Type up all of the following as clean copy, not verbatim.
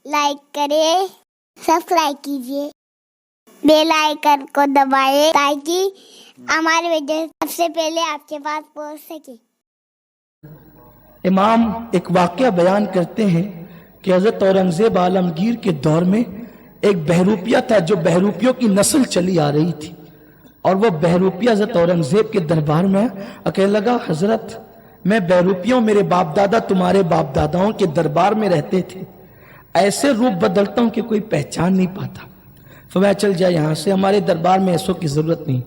Like करें, subscribe कीजिए, bell icon को दबाएं ताकि हमारे वीडियो सबसे पहले आपके पास पहुंच सके। इमाम एक वाक़या बयान करते हैं कि हज़रत औरंगज़ेब आलमगीर के दौर में एक बहरूपिया था जो बहरूपियों की नस्ल चली आ रही थी, और वो बहरूपिया हज़रत औरंगज़ेब के दरबार में अकेला लगा, हज़रत मैं बहरूपियों, मेरे बाप दादा तुम्हारे बाप दादाओं के दरबार में रहते थे, ऐसे रूप बदलता हूं कि कोई पहचान नहीं पाता। फरमाया चल जाए यहाँ से, हमारे दरबार में ऐसों की जरूरत नहीं,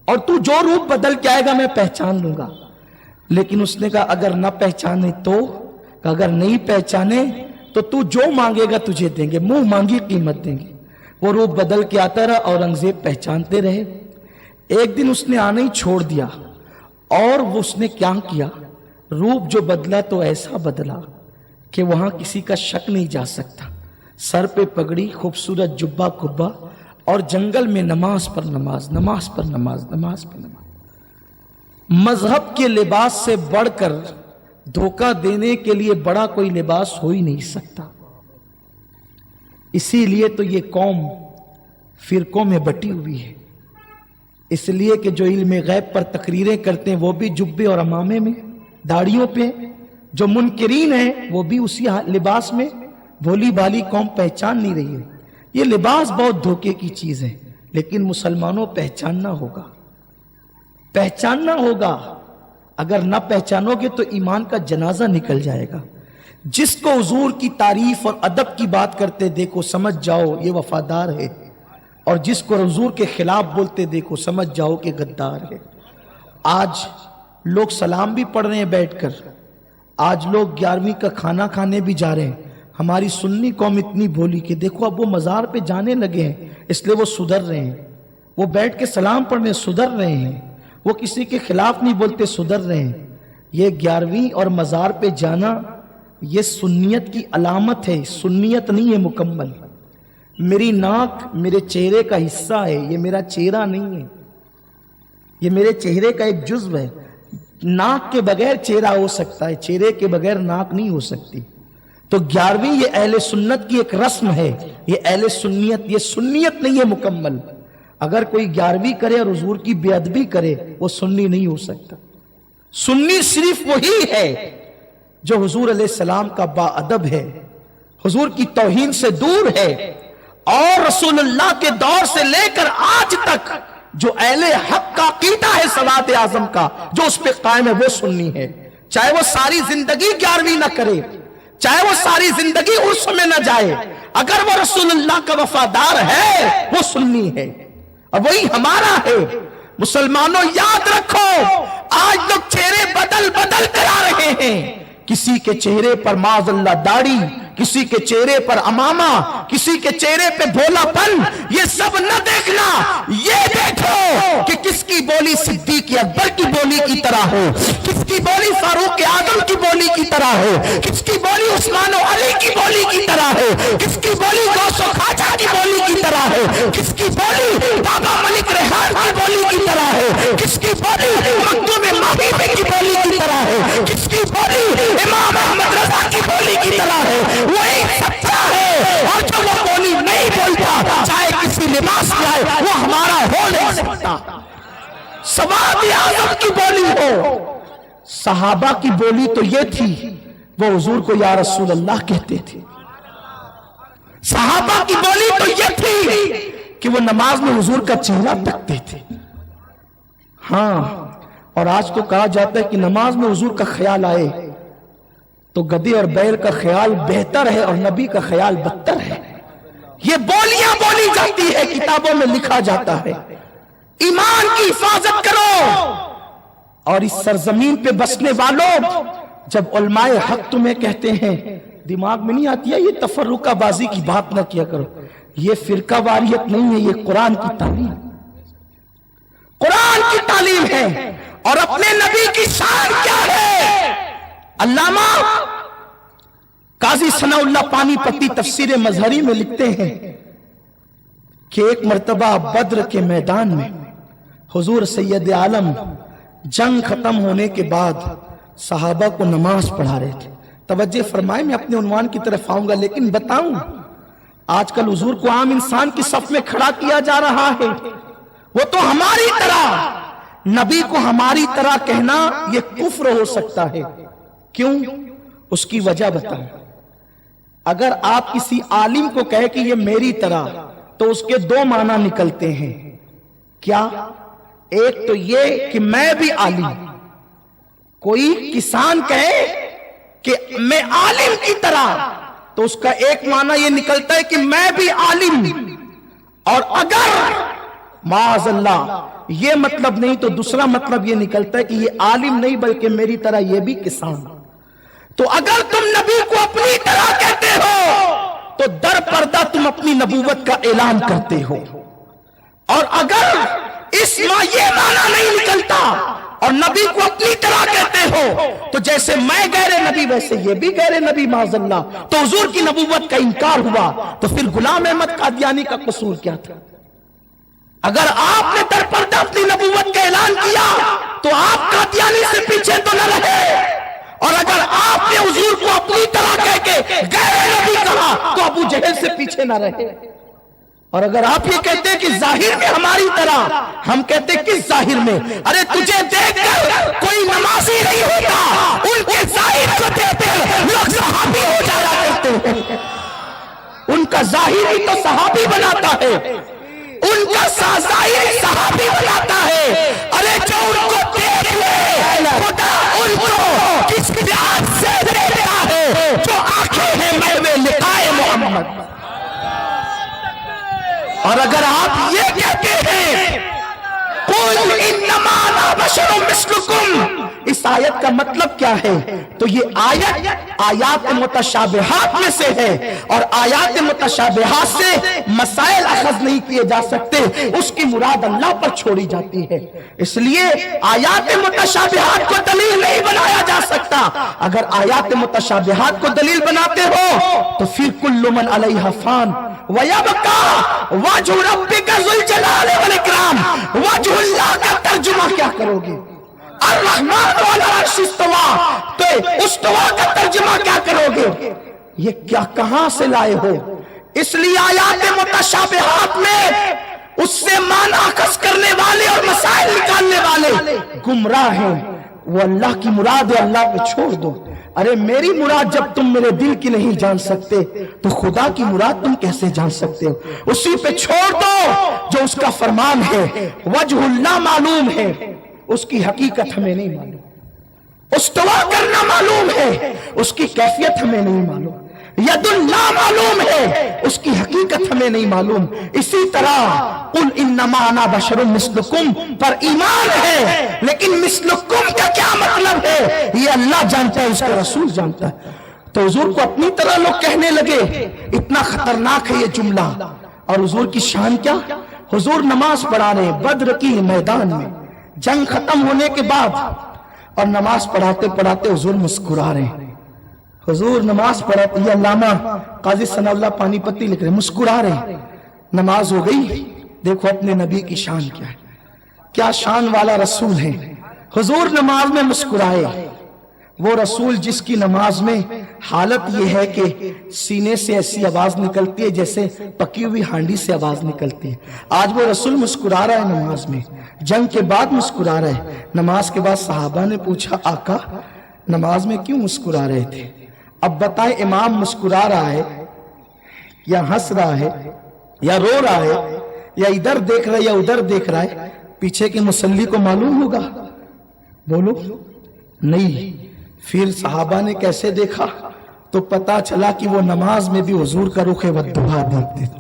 और तू जो रूप बदल के आएगा मैं पहचान लूंगा। लेकिन उसने कहा अगर ना पहचाने तो, अगर नहीं पहचाने तो तू जो मांगेगा तुझे देंगे, मुंह मांगी कीमत देंगे। वो रूप बदल के आता रहा, औरंगजेब पहचानते रहे। एक दिन उसने आना ही छोड़ दिया, और वो उसने क्या किया, रूप जो बदला तो ऐसा बदला कि वहां किसी का शक नहीं जा सकता। सर पे पगड़ी, खूबसूरत जुब्बा कुर्बा, और जंगल में नमाज पर नमाज, नमाज पर नमाज, नमाज पर नमाज। मजहब के लिबास से बढ़कर धोखा देने के लिए बड़ा कोई लिबास हो ही नहीं सकता। इसीलिए तो ये कौम फिरकों में बटी हुई है, इसलिए कि जो इल्म गैब पर तकरीरें करते हैं वो भी जुब्बे और अमामे में, दाढ़ियों पे, जो मुनकिरीन है वो भी उसी लिबास में। भोली भाली कौम पहचान नहीं रही है। ये लिबास बहुत धोखे की चीज है, लेकिन मुसलमानों पहचानना होगा, पहचानना होगा। अगर ना पहचानोगे तो ईमान का जनाजा निकल जाएगा। जिसको हुजूर की तारीफ और अदब की बात करते देखो समझ जाओ ये वफादार है, और जिसको हुजूर के खिलाफ बोलते देखो समझ जाओ कि गद्दार है। आज लोग सलाम भी पढ़ रहे हैं बैठकर, आज लोग 11वीं का खाना खाने भी जा रहे हैं। हमारी सुन्नी कौम इतनी भोली कि देखो अब वो मजार पे जाने लगे हैं, इसलिए वो सुधर रहे हैं। वो बैठ के सलाम पढ़ने सुधर रहे हैं, वो किसी के खिलाफ नहीं बोलते, सुधर रहे हैं। ये 11वीं और मजार पे जाना ये सुन्नियत की अलामत है, सुन्नियत नहीं है मुकम्मल। मेरी नाक मेरे चेहरे का हिस्सा है, ये मेरा चेहरा नहीं है, ये मेरे चेहरे का एक जुज्व है। नाक के बगैर चेहरा हो सकता है, चेहरे के बगैर नाक नहीं हो सकती। तो 11वीं ये अहले सुन्नत की एक रस्म है, ये अहले सुन्नियत, ये सुन्नियत नहीं है मुकम्मल। अगर कोई 11वीं करे और हुजूर की बेअदबी करे वो सुन्नी नहीं हो सकता। सुन्नी सिर्फ वही है जो हुजूर अलैहिस्सलाम का बाअदब है, हुजूर की तौहीन से दूर है, और रसूलुल्लाह के दौर से लेकर आज तक जो अहले हक का अकीदा है सलात आजम का, जो उस पे कायम है वो सुन्नी है। चाहे वो सारी जिंदगी 11वीं ना करे, चाहे वो सारी जिंदगी उर्स में ना जाए, अगर वो रसूलुल्लाह का वफादार है वो सुन्नी है, और वही हमारा है। मुसलमानों याद रखो, आज लोग चेहरे बदल बदल कर आ रहे हैं। किसी के चेहरे पर माज़अल्लाह दाढ़ी, किसी के चेहरे पर अमामा, किसी के चेहरे पे भोलापन। ये सब न देखना, ये देखो कि किसकी बोली सिद्दीक़ अकबर की बोली की तरह हो, किसकी बोली फारूक आजम की बोली की तरह हो, किसकी बोली उस्मान और अली की बोली की तरह हो, किसकी बोली गौसो खाजा की बोली की तरह हो, किसकी बोली बाबा मलिक रेहान की बोली की तरह हो, किसकी बोली मखदूम महबूब की बोली की तरह हो, किसकी बोली इमाम अहमद रजा की बोली की तरह है। वही सच्चा है, और जो वो बोली नहीं बोलता चाहे किसी लिबास में आए वो हमारा हो नहीं सकता। सवाद आजम की बोली हो, सहाबा की बोली तो ये थी, वो हुजूर को या रसूल अल्लाह कहते थे। सहाबा की बोली तो ये थी कि वो नमाज में हुजूर का चेहरा तकते थे। हाँ, और आज तो कहा जाता है कि नमाज में हुजूर का ख्याल आए तो गधे और बैल का ख्याल बेहतर है और नबी का ख्याल बदतर है। ये बोलियां बोली जाती है, किताबों में लिखा जाता है। ईमान की हिफाजत करो। और इस सरजमीन पे बसने वालों, जब उलमाए हक तुम्हें कहते हैं, दिमाग में नहीं आती है ये तफर्रुकाबाजी की बात ना किया करो। ये फिरका वारियत नहीं है, ये कुरान की तालीम, कुरान की तालीम है। और अपने नबी की शान क्या है? अल्लामा काजी सनाउल्लाह पानीपती तफसीर मजहरी में लिखते हैं कि एक मर्तबा बद्र के मैदान में हुजूर सैयद आलम जंग खत्म होने के बाद सहाबा को नमाज पढ़ा रहे थे। तवज्जो फरमाए, मैं अपने उन्वान की तरफ आऊंगा, लेकिन बताऊं आजकल हुजूर को आम इंसान की सफ में खड़ा किया जा रहा है। वो तो हमारी तरह, नबी को हमारी तरह कहना यह कुफ्र हो सकता है। क्यों? उसकी वजह बताऊं। अगर आप किसी आलिम को कहे कि ये मेरी तरह, तो उसके दो माना निकलते हैं। क्या? एक तो ये कि मैं भी आलिम। कोई किसान कहे कि मैं आलिम की तरह, तो उसका एक माना ये निकलता है कि मैं भी आलिम। और अगर माअज़ल्लाह ये मतलब नहीं, तो दूसरा मतलब ये निकलता है कि ये आलिम नहीं बल्कि मेरी तरह ये भी किसान। तो अगर तुम नबी को अपनी तरह कहते हो तो दर पर्दा तुम अपनी नबूवत का ऐलान करते हो। और अगर ये माना नहीं निकलता और नबी को अपनी तरह कहते हो, तो जैसे मैं गैर नबी वैसे ये भी गैर नबी माअज़ल्लाह, तो हुजूर की नबूवत का इनकार हुआ। तो फिर गुलाम अहमद कादियानी का कसूर क्या था? अगर आपने दर पर्दा अपनी नबूवत का ऐलान किया तो आप कादियानी से पीछे तो न रहे, और अगर आपने हुजूर को अपनी तरह कह के गैर नबी कहा तो अबू जहल से पीछे न रहे। और अगर आप ये कहते हैं कि जाहिर में हमारी तरह, हम कहते हैं किस जाहिर में? अरे तुझे देखकर कोई नमाजी नहीं होता, उनके जाहिर को देखकर लोग सहाबी हो जाया करते हैं। उनका जाहिर ही तो सहाबी बनाता है, उनका जाहिर सहाबी बनाता है। अरे जो उनको देख ले खुदा उनको किस प्यार से देखता है, जो आंखें हैं महवे लिखाए मोहम्मद। और अगर आप ये कहते हैं कुल इन्नमा अना बशरुम मिस्लुकुम, इस आयत का मतलब क्या है? तो ये आयत आयात मुतशाबिहात में से है, और आयात मुतशाबिहात से मसाइल अखज़ नहीं किए जा सकते, उसकी मुराद अल्लाह पर छोड़ी जाती है। इसलिए आयात मुतशाबिहात को दलील नहीं बनाया जा सकता। अगर आयात मुतशाबिहात को दलील बनाते हो तो फिर कुल्लु मन अलैहा फान व यबका वजहु रब्बिका ज़ुल जलाल वल इकराम, वजहुल्लाह का तर्जुमा क्या करोगे? अर्रहमान वाला अर्श इस्तवा, तो उस्तवा का तर्जुमा क्या करोगे? ये क्या कहां से लाए हो? इसलिए आयात मुतशाबिहात में उससे माना अखज़ करने वाले और मसाइल निकालने वाले गुमराह हैं। वो अल्लाह की मुराद है, अल्लाह पे छोड़ दो। अरे मेरी मुराद जब तुम मेरे दिल की नहीं जान सकते तो खुदा की मुराद तुम कैसे जान सकते हो? उसी पे छोड़ दो जो उसका फरमान है। वजहुल्लाह मालूम है, उसकी हकीकत हमें नहीं मालूम। उस्तवा करना मालूम है, उसकी कैफियत हमें नहीं मालूम। यदुल्लाह मालूम है, उसकी हकीकत हमें नहीं मालूम। इसी तरह कुल इन्नमा अना बशरुम मिस्लुकुम पर ईमान है, लेकिन मिस्लुकुम का क्या मतलब है ये अल्लाह जानता है, उसका रसूल जानता है। तो हुजूर को अपनी तरह लोग कहने लगे, इतना खतरनाक है ये जुमला। और हुजूर की शान क्या? हुजूर नमाज पढ़ा रहे बद्र की मैदान में, जंग खत्म होने के बाद, और नमाज पढ़ाते पढ़ाते हुजूर मुस्कुरा रहे हैं। हुजूर नमाज पढ़ाते, ये अल्लामा काजी सनाउल्लाह पानीपती लिख रहे, मुस्कुरा रहे। नमाज हो गई, देखो अपने नबी की शान क्या है, क्या शान वाला रसूल है। हुजूर नमाज में मुस्कुराए, वो रसूल जिसकी नमाज में हालत ये है कि सीने से ऐसी आवाज निकलती है जैसे पकी हुई हांडी से आवाज निकलती है। आज वो रसूल मुस्कुरा रहा है नमाज में, जंग के बाद मुस्कुरा रहा है। नमाज के बाद सहाबा ने पूछा, आका नमाज में क्यों मुस्कुरा रहे थे? अब बताएं, इमाम मुस्कुरा रहा है या हंस रहा है या रो रहा है या इधर देख रहा है या उधर देख रहा है? पीछे के मुसल्ली को मालूम होगा? बोलो नहीं। फिर सहाबा ने कैसे देखा? तो पता चला कि वो नमाज में भी हुजूर का रुख वद्दुहा देखते थे।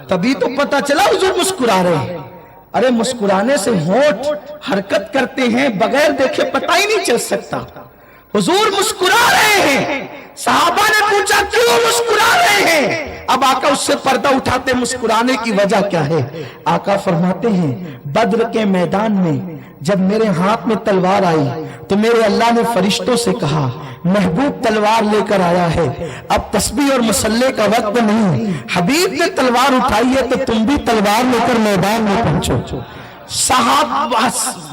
तभी तो पता चला हुजूर मुस्कुरा रहे हैं। अरे मुस्कुराने से होंठ हरकत करते हैं, बगैर देखे पता ही नहीं चल सकता। हुजूर मुस्कुरा रहे हैं। सहाबा ने पूछा क्यों मुस्कुरा रहे हैं? अब आका उससे पर्दा उठाते, मुस्कुराने की वजह क्या है? आका फरमाते हैं, बद्र के मैदान में जब मेरे हाथ में तलवार आई तो मेरे अल्लाह ने फरिश्तों से कहा, महबूब तलवार लेकर आया है, अब तस्बीह और मुसल्ले का वक्त नहीं, हबीब ने तलवार उठाई है तो तुम भी तलवार लेकर मैदान में पहुंचो। साहब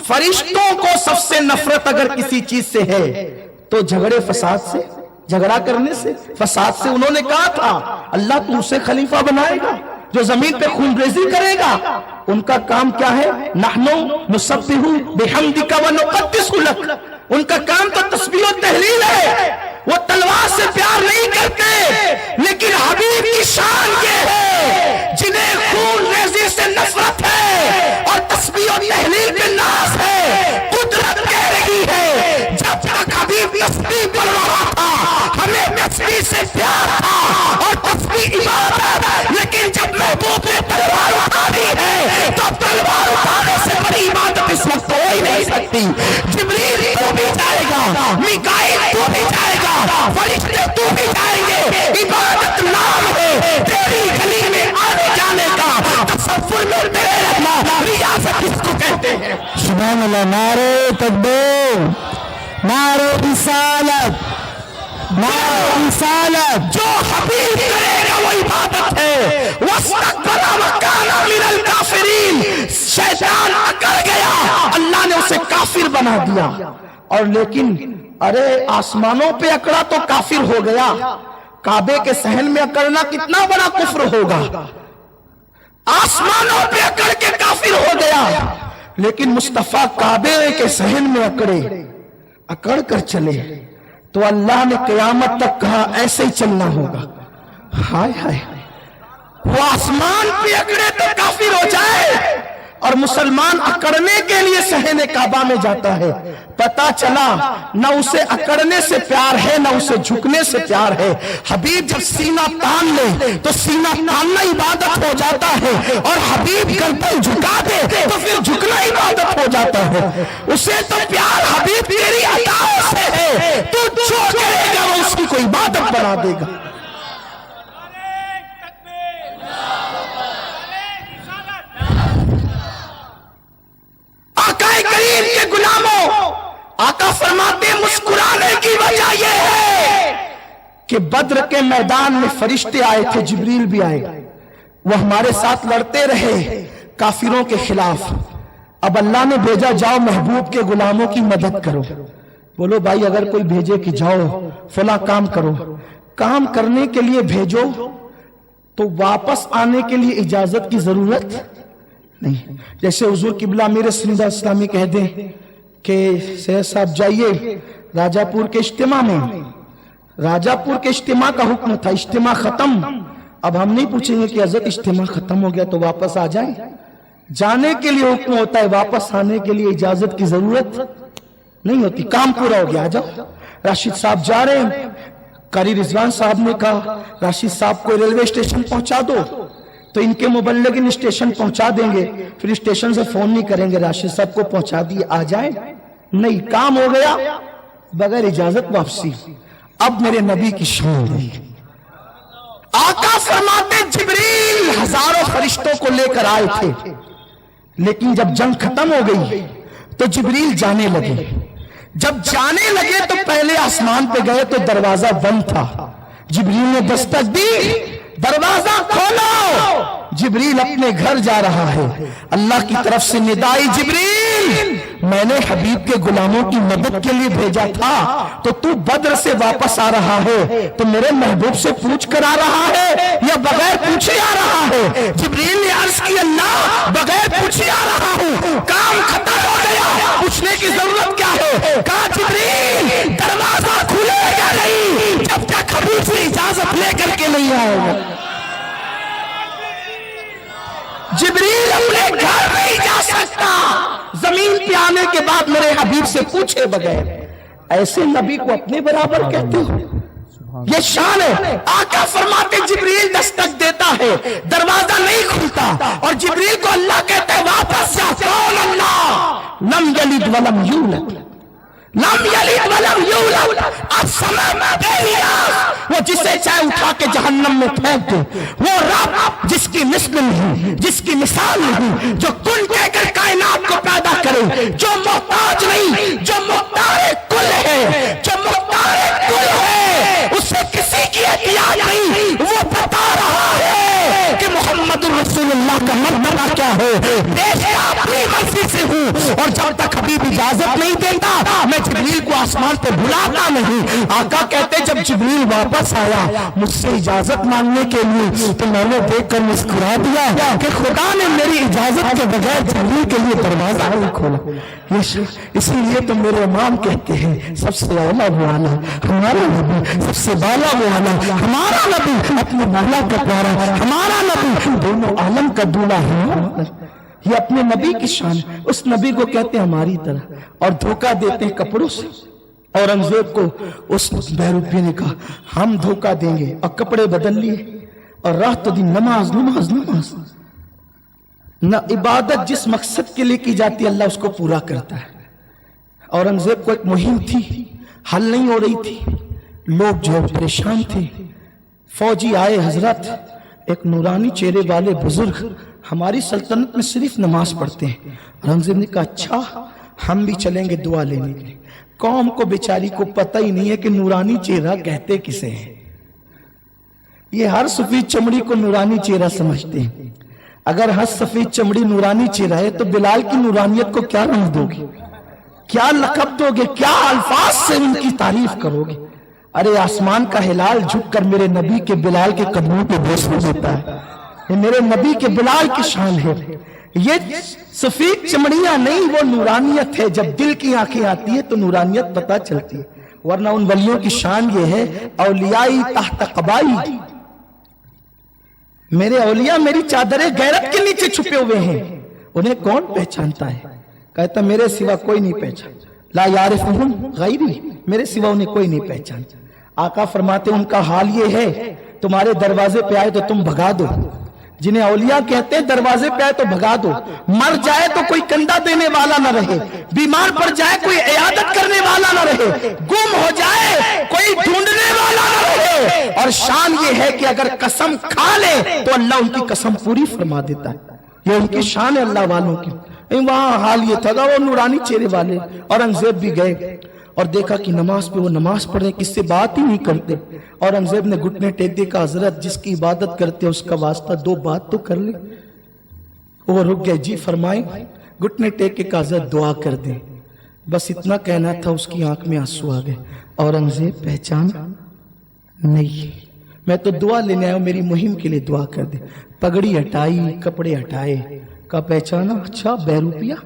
फरिश्तों को सबसे नफरत अगर किसी चीज से है तो झगड़े फसाद से, झगड़ा करने से, फसाद से। उन्होंने कहा था अल्लाह तो उसे खलीफा बनाएगा जो जमीन पे खूनरेजी करेगा। उनका काम क्या है? नहनु नुसब्बिहु बिहम्दिका व नुक़द्दिसु लक। उनका काम तो तस्बीह और तहलील है। वो तलवार से प्यार नहीं करते, लेकिन हबीब की शान ये है जिन्हें खूनरेजी से नफरत है और तस्बीह और तहलील पे नाज है। कुदरत कह रही है जब तक हबीब तस्बीह पढ़ रहा था हमें तस्बीह से प्यार था और तस्बीह इबादत, लेकिन जब महबूब ने तलवार उठा दी है तो तलवार उठाने से बड़ी इबादत इस वक्त हो ही नहीं सकती। जिब्रील तू भी जाएगा, मिकाईल तू भी जाएगा, फरिश्ते तू भी जाएंगे। इबादत नाम है तेरी गली में आने जाने का, तसव्वुर में मेरे रहना रियासत किसको कहते हैं? सुभान अल्लाह। नारे तकबीर, नारे रिसालत, नारे रिसालत। जो हबीब करेगा वो इबादत है। वस्तकबरा व काना मिनल काफिरीन। शैतान अकड़ गया, अल्लाह ने उसे काफिर बना दिया। और लेकिन अरे आसमानों पे अकड़ा तो काफिर हो गया, काबे के सहन में अकड़ना कितना बड़ा कुफ्र होगा। आसमानों पे अकड़ के काफिर हो गया, लेकिन मुस्तफा काबे के सहन में अकड़ कर चले तो अल्लाह ने क़यामत तक कहा ऐसे ही चलना होगा। हाय हाय, वो आसमान पे अकड़े तो काफिर हो जाए और मुसलमान अकड़ने के लिए सहने काबा में जाता है। पता चला न उसे अकड़ने से प्यार है न उसे झुकने से प्यार है। हबीब जब सीना तान ले तो सीना तानना इबादत हो जाता है, और हबीब गर्दन झुका दे तो फिर झुकना इबादत हो जाता है। उसे तो प्यार हबीब तेरी अताओं से है, तू जो करेगा वो उसकी कोई इबादत बना देगा। आका करीम के गुलामों, आका फरमाते मुस्कुराने की वजह यह है कि बद्र के मैदान में फरिश्ते आए थे, जिब्रील भी आए, वो हमारे साथ लड़ते रहे काफिरों के खिलाफ। अब अल्लाह ने भेजा जाओ महबूब के गुलामों की मदद करो। बोलो भाई अगर कोई भेजे कि जाओ फला काम करो, काम करने के लिए भेजो तो वापस आने के लिए इजाजत की जरूरत नहीं। जैसे हुजूर किबला मीर सिंधा इस्लामी कह दें कि सैयद साहब जाइए राजापुर के इज्तिमा में, राजापुर के इज्तिमा का हुक्म था, इज्तिमा खत्म। अब हम नहीं पूछेंगे कि हजरत इज्तिमा खत्म हो गया तो वापस आ जाए। जाने के लिए हुक्म होता है, वापस आने के लिए इजाजत की जरूरत नहीं होती। काम पूरा हो गया, आ जाओ। राशिद साहब जा रहे हैं, कारी रिजवान साहब ने कहा राशिद साहब को रेलवे स्टेशन पहुंचा दो, तो इनके मुबल्लिगिन स्टेशन पहुंचा देंगे, फिर स्टेशन से फोन नहीं करेंगे राशिद साहब को पहुंचा दिए आ जाए। नहीं, काम हो गया, बगैर इजाजत वापसी। अब मेरे नबी की शान है। आका फरमाते जिब्रील हजारों फरिश्तों को लेकर आए थे, लेकिन जब जंग खत्म हो गई तो जिब्रील जाने लगे। जब जाने लगे तो पहले आसमान पे गए तो दरवाजा बंद था। जिब्रील ने दस्तक दी, दरवाजा खोलो। जिब्रील अपने घर जा रहा है। अल्लाह की तरफ से निदाई, जिब्रील मैंने हबीब के गुलामों की मदद के लिए भेजा था, तो तू बद्र से वापस आ रहा है तो मेरे महबूब से पूछ कर आ रहा है या बगैर पूछे आ रहा है? जिब्रील ने अर्ज की अल्लाह बगैर पूछे आ रहा हूँ, काम खत्म हो गया, पूछने की जरूरत क्या है? कहा जिब्रील दरवाजा खुलेगा नहीं जब तक हबीब से इजाजत लेकर के नहीं आएगा। जिब्रील अपने घर नहीं जा सकता जमीन पे आने के बाद मेरे हबीब से पूछे बगैर। ऐसे नबी को अपने बराबर कहते हो, ये शान है। आका फरमाते जिब्रील दस्तक देता है, दरवाजा नहीं खुलता और जिब्रील को अल्लाह कहते हैं वापस जा। कौन अल्लाह? Lump यलिद वलम यूलद, lump यलिद वलम यूलद। अब समय में दे दिया, वो जिसे चाहे उठा के जहन्नम में फेंक दे। वो रब जिसकी मिस्ल नहीं, जिसकी मिसाल नहीं, जो कुल कहकर कायनात को पैदा करे, जो मोहताज नहीं, जो मुख्तार कुल है, जो मुख्तार कुल है, उससे किसी की एहतियाज नहीं। वो बता रहा है कि मोहम्मद रसूलुल्लाह अल्लाह का मर्तबा क्या है, देखना अपनी मर्जी से हूँ, और जब तक हबीब इजाजत नहीं देता मैं जिब्रील को आसमान पे बुलाता नहीं। आका कहते जब जिब्रील वापस आया मुझसे इजाजत मांगने के लिए तो मैंने देखकर मुस्कुरा दिया कि खुदा ने मेरी इजाजत के बगैर जिब्रील के लिए दरवाजा नहीं खोला। इसीलिए तो मेरे इमाम कहते हैं सबसे औला वो आला हमारा नबी, सबसे बाला वो आला हमारा नबी, अपने मौला का प्यारा हमारा नबी, दोनों आलम का दूल्हा है। ये अपने नबी की शान, उस नबी को कहते हैं हमारी तरह, और धोखा देते हैं कपड़ों से। औरंगजेब को उस बहरूपी ने कहा हम धोखा देंगे, और कपड़े बदल लिए और रात दिन नमाज नमाज नमाज। न इबादत जिस मकसद के लिए की जाती है अल्लाह उसको पूरा करता है। औरंगजेब को एक मुहिम थी, हल नहीं हो रही थी, लोग जो परेशान थे। फौजी आए, हजरत एक नूरानी चेहरे वाले बुजुर्ग हमारी सल्तनत में सिर्फ नमाज पढ़ते हैं। औरंगजेब ने कहा अच्छा हम भी चलेंगे दुआ लेने के लिए। कौम को बेचारी को पता ही नहीं है कि नूरानी चेहरा कहते किसे हैं। ये हर सफेद चमड़ी को नूरानी चेहरा समझते हैं। अगर हर सफेद चमड़ी नूरानी चेहरा है तो बिलाल की नूरानियत को क्या रंग दोगे, क्या लकब दोगे, क्या अल्फाज से उनकी तारीफ करोगे। अरे आसमान का हिलाल झुककर मेरे नबी के बिलाल के कदमों पे बोस हो देता है। ये मेरे नबी के बिलाल की शान है। ये सफेद चमड़ियां नहीं, वो नूरानियत है। जब दिल की आंखें आती है तो नूरानियत पता चलती है, वरना उन वलियों की शान ये है औलियाई तहत कबाई, मेरे औलिया मेरी चादरे गैरत के नीचे छुपे हुए हैं, उन्हें कौन पहचानता है। कहता मेरे सिवा कोई नहीं पहचान, ला यारिफुहुम गैरी, मेरे सिवा उन्हें कोई नहीं पहचानता। आका फरमाते उनका हाल ये है तुम्हारे दरवाजे पे आए तो तुम भगा दो। जिन्हें औलिया कहते हैं दरवाजे पे आए तो भगा दो। मर जाए तो कोई कंधा देने वाला ना रहे, बीमार पड़ जाए कोई इयादत करने वाला ना रहे, गुम हो जाए कोई ढूंढने वाला ना रहे। और शान ये है कि अगर कसम खा ले तो अल्लाह उनकी कसम पूरी फरमा देता है। ये उनकी शान है अल्लाह वालों की। वहां हाल ये था, वो नूरानी चेहरे वाले औरंगजेब भी गए और देखा कि नमाज पे वो नमाज पढ़ रहे, किससे बात ही नहीं करते। औरंगजेब ने घुटने टेक दे का हजरत जिसकी इबादत करते उसका वास्ता दो बात तो कर ले। वो रुक गए, जी फरमाए। घुटने टेक के का हजरत दुआ कर दे, बस इतना कहना था। उसकी आंख में आंसू आ गए। औरंगजेब पहचान नहीं, मैं तो दुआ लेने आया हूं, मेरी मुहिम के लिए दुआ कर दे। पगड़ी हटाई, कपड़े हटाए, का पहचाना, अच्छा बहरूपिया।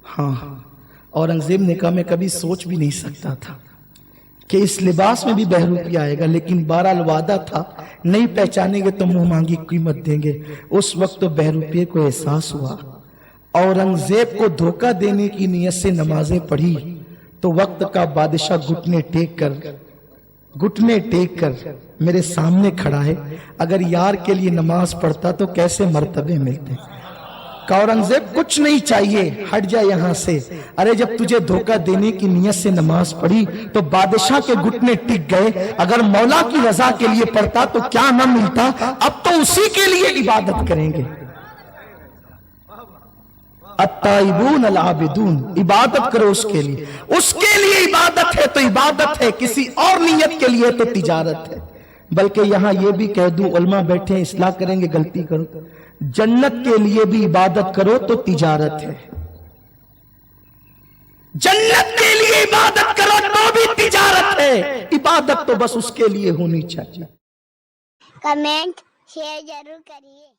हाँ, औरंगजेब ने कहा मैं कभी सोच भी नहीं सकता था कि इस लिबास में भी बहरूपिया आएगा, लेकिन बहरहाल वादा था नहीं पहचानेंगे तो मुंह मांगी कीमत देंगे। उस वक्त तो बहरूपिये को एहसास हुआ। औरंगजेब को धोखा देने की नियत से नमाजें पढ़ी तो वक्त का बादशाह घुटने टेक कर मेरे सामने खड़ा है। अगर यार के लिए नमाज पढ़ता तो कैसे मर्तबे मिलते। औरंगजेब कुछ नहीं चाहिए, हट जा यहां से। अरे जब तुझे धोखा देने की नियत से नमाज पढ़ी तो बादशाह के घुटने टिक गए। अगर मौला की रजा के लिए पढ़ता तो क्या न मिलता। अब तो उसी के लिए इबादत करेंगे। अत्ताइबून अल आबिदून, इबादत करो उसके लिए। उसके लिए इबादत है तो इबादत है, किसी और नियत के लिए तो तिजारत है। बल्कि यहां यह भी कह दूं, उलमा बैठे इस्लाह करेंगे, गलती करो, जन्नत के लिए भी इबादत करो तो तिजारत है। जन्नत के लिए इबादत करो तो भी तिजारत है। इबादत तो बस उसके लिए होनी चाहिए। कमेंट शेयर जरूर करिए।